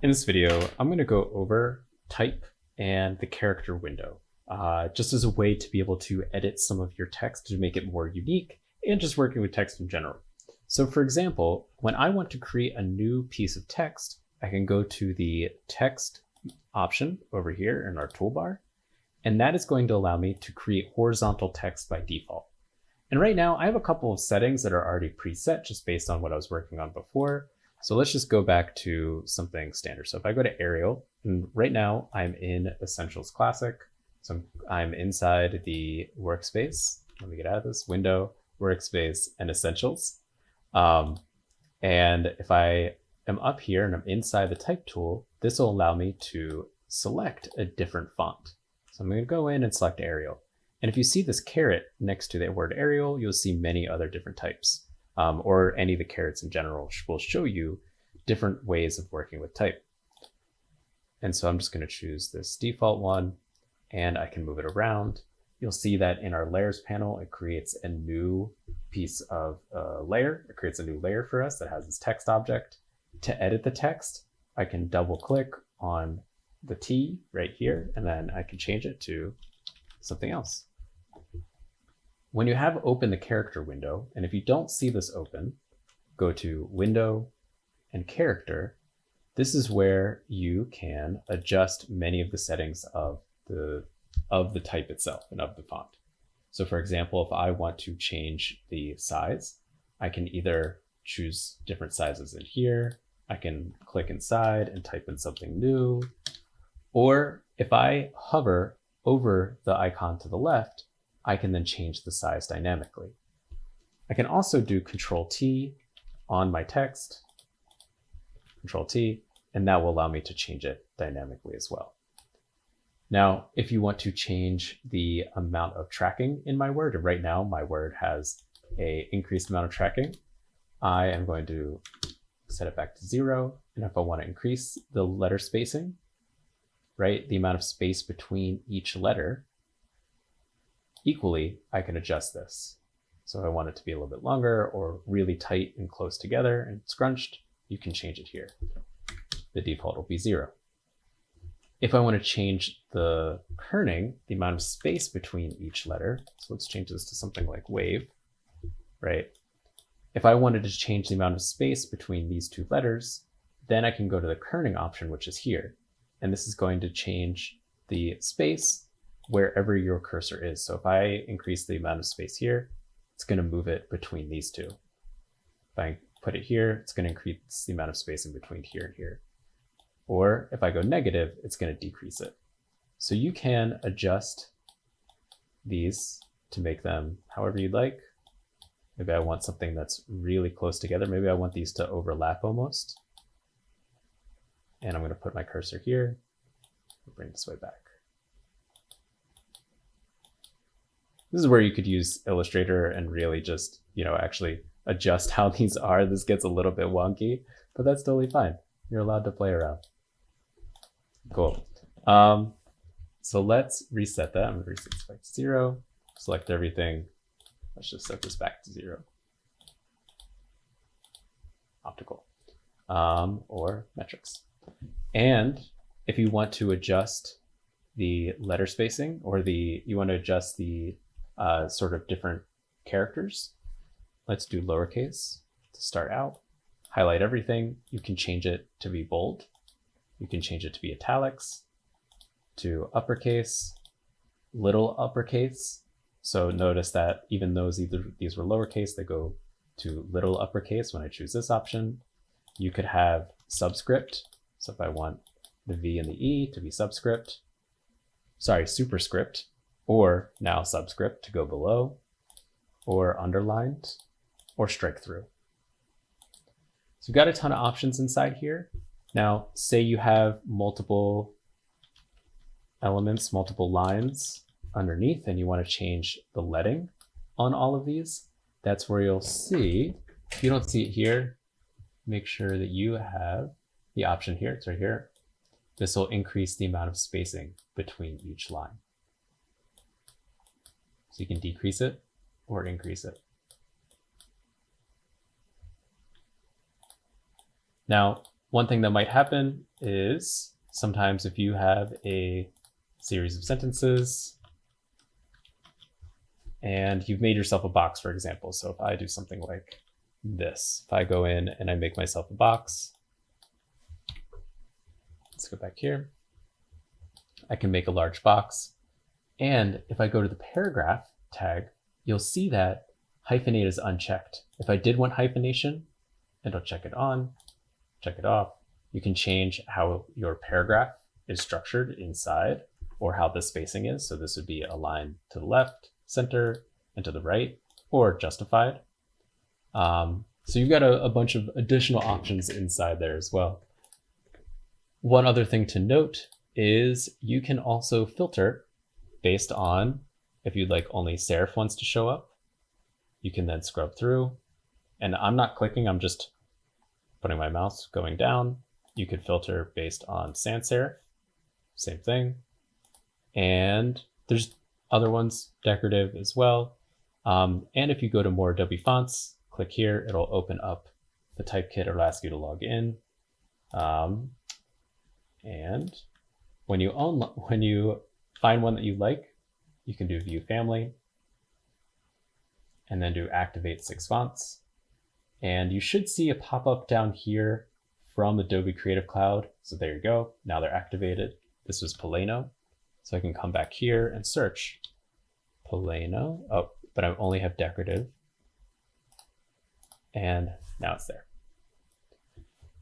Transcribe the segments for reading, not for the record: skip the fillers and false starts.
In this video, I'm going to go over type and the character window, just as a way to be able to edit some of your text to make it more unique and just working with text in general. So for example, when I want to create a new piece of text, I can go to the text option over here in our toolbar, and that is going to allow me to create horizontal text by default. And right now I have a couple of settings that are already preset just based on what I was working on before. So let's just go back to something standard. So if I go to Arial, and right now I'm in Essentials Classic. So I'm inside the workspace. Let me get out of this window, workspace, and Essentials. And if I am up here and I'm inside the type tool, this will allow me to select a different font. So I'm going to go in and select Arial. And if you see this caret next to the word Arial, you'll see many other different types, or any of the carets in general will show you different ways of working with type. And so I'm just going to choose this default one, and I can move it around. You'll see that in our layers panel, it creates a new piece of layer. It creates a new layer for us that has this text object. To edit the text, I can double click on the T right here, and then I can change it to something else. When you have open the character window, and if you don't see this open, go to Window and Character. This is where you can adjust many of the settings of the type itself and of the font. So for example, if I want to change the size, I can either choose different sizes in here. I can click inside and type in something new. Or if I hover over the icon to the left, I can then change the size dynamically. I can also do Control T on my text, Control T, and that will allow me to change it dynamically as well. Now, if you want to change the amount of tracking in my word, and right now my word has an increased amount of tracking, I am going to set it back to 0. And if I want to increase the letter spacing, right, the amount of space between each letter, equally, I can adjust this. So if I want it to be a little bit longer or really tight and close together and scrunched, you can change it here. The default will be 0. If I want to change the kerning, the amount of space between each letter, so let's change this to something like wave, right? If I wanted to change the amount of space between these two letters, then I can go to the kerning option, which is here. And this is going to change the space wherever your cursor is. So if I increase the amount of space here, it's going to move it between these two. If I put it here, it's going to increase the amount of space in between here and here. Or if I go negative, it's going to decrease it. So you can adjust these to make them however you'd like. Maybe I want something that's really close together. Maybe I want these to overlap almost. And I'm going to put my cursor here, bring this way back. This is where you could use Illustrator and really just, actually adjust how these are. This gets a little bit wonky, but that's totally fine. You're allowed to play around. Cool. So let's reset that. I'm going to reset this back to 0, select everything. Let's just set this back to 0. Optical, or metrics. And if you want to adjust the letter spacing or you want to adjust the sort of different characters, let's do lowercase to start out. Highlight everything. You can change it to be bold. You can change it to be italics, to uppercase, little uppercase. So notice that even though these were lowercase, they go to little uppercase when I choose this option. You could have subscript. So if I want the V and the E to be superscript, or now subscript to go below, or underlined, or strike through. So we've got a ton of options inside here. Now, say you have multiple elements, multiple lines underneath, and you want to change the leading on all of these. That's where you'll see, if you don't see it here, make sure that you have the option here. It's right here. This will increase the amount of spacing between each line. So you can decrease it or increase it. Now, One thing that might happen is sometimes if you have a series of sentences and you've made yourself a box, for example. So if I do something like this, if I go in and I make myself a box, let's go back here. I can make a large box. And if I go to the paragraph tag, you'll see that hyphenate is unchecked. If I did want hyphenation, and I'll check it on, check it off, you can change how your paragraph is structured inside or how the spacing is. So this would be a line to the left, center, and to the right, or justified. So you've got a bunch of additional options inside there as well. One other thing to note is you can also filter based on if you'd like only serif ones to show up. You can then scrub through, and I'm not clicking, I'm just putting my mouse going down. You could filter based on sans serif, same thing. And there's other ones, decorative as well. And if you go to more Adobe fonts, click here, it'll open up the type kit. It'll ask you to log in. And when you find one that you like, you can do view family and then do activate 6 fonts. And you should see a pop-up down here from Adobe Creative Cloud. So there you go. Now they're activated. This was Polano. So I can come back here and search Polano. Oh, but I only have decorative. And now it's there.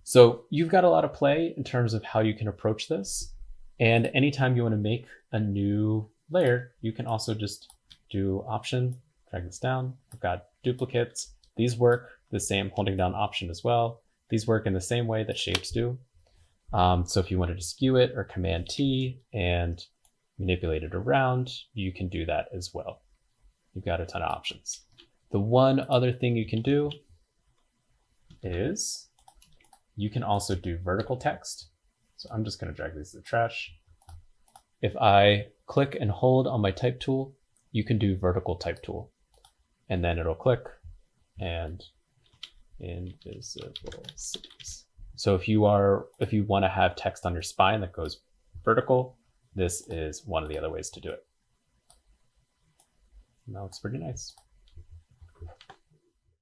So you've got a lot of play in terms of how you can approach this. And anytime you want to make a new layer, you can also just do Option, drag this down. I've got duplicates. These work the same, holding down Option as well. These work in the same way that shapes do. So if you wanted to skew it or Command T and manipulate it around, you can do that as well. You've got a ton of options. The one other thing you can do is you can also do vertical text. So I'm just going to drag these to the trash. If I click and hold on my type tool, you can do vertical type tool. And then it'll click and invisible cities. So if you want to have text on your spine that goes vertical, this is one of the other ways to do it. And that looks pretty nice.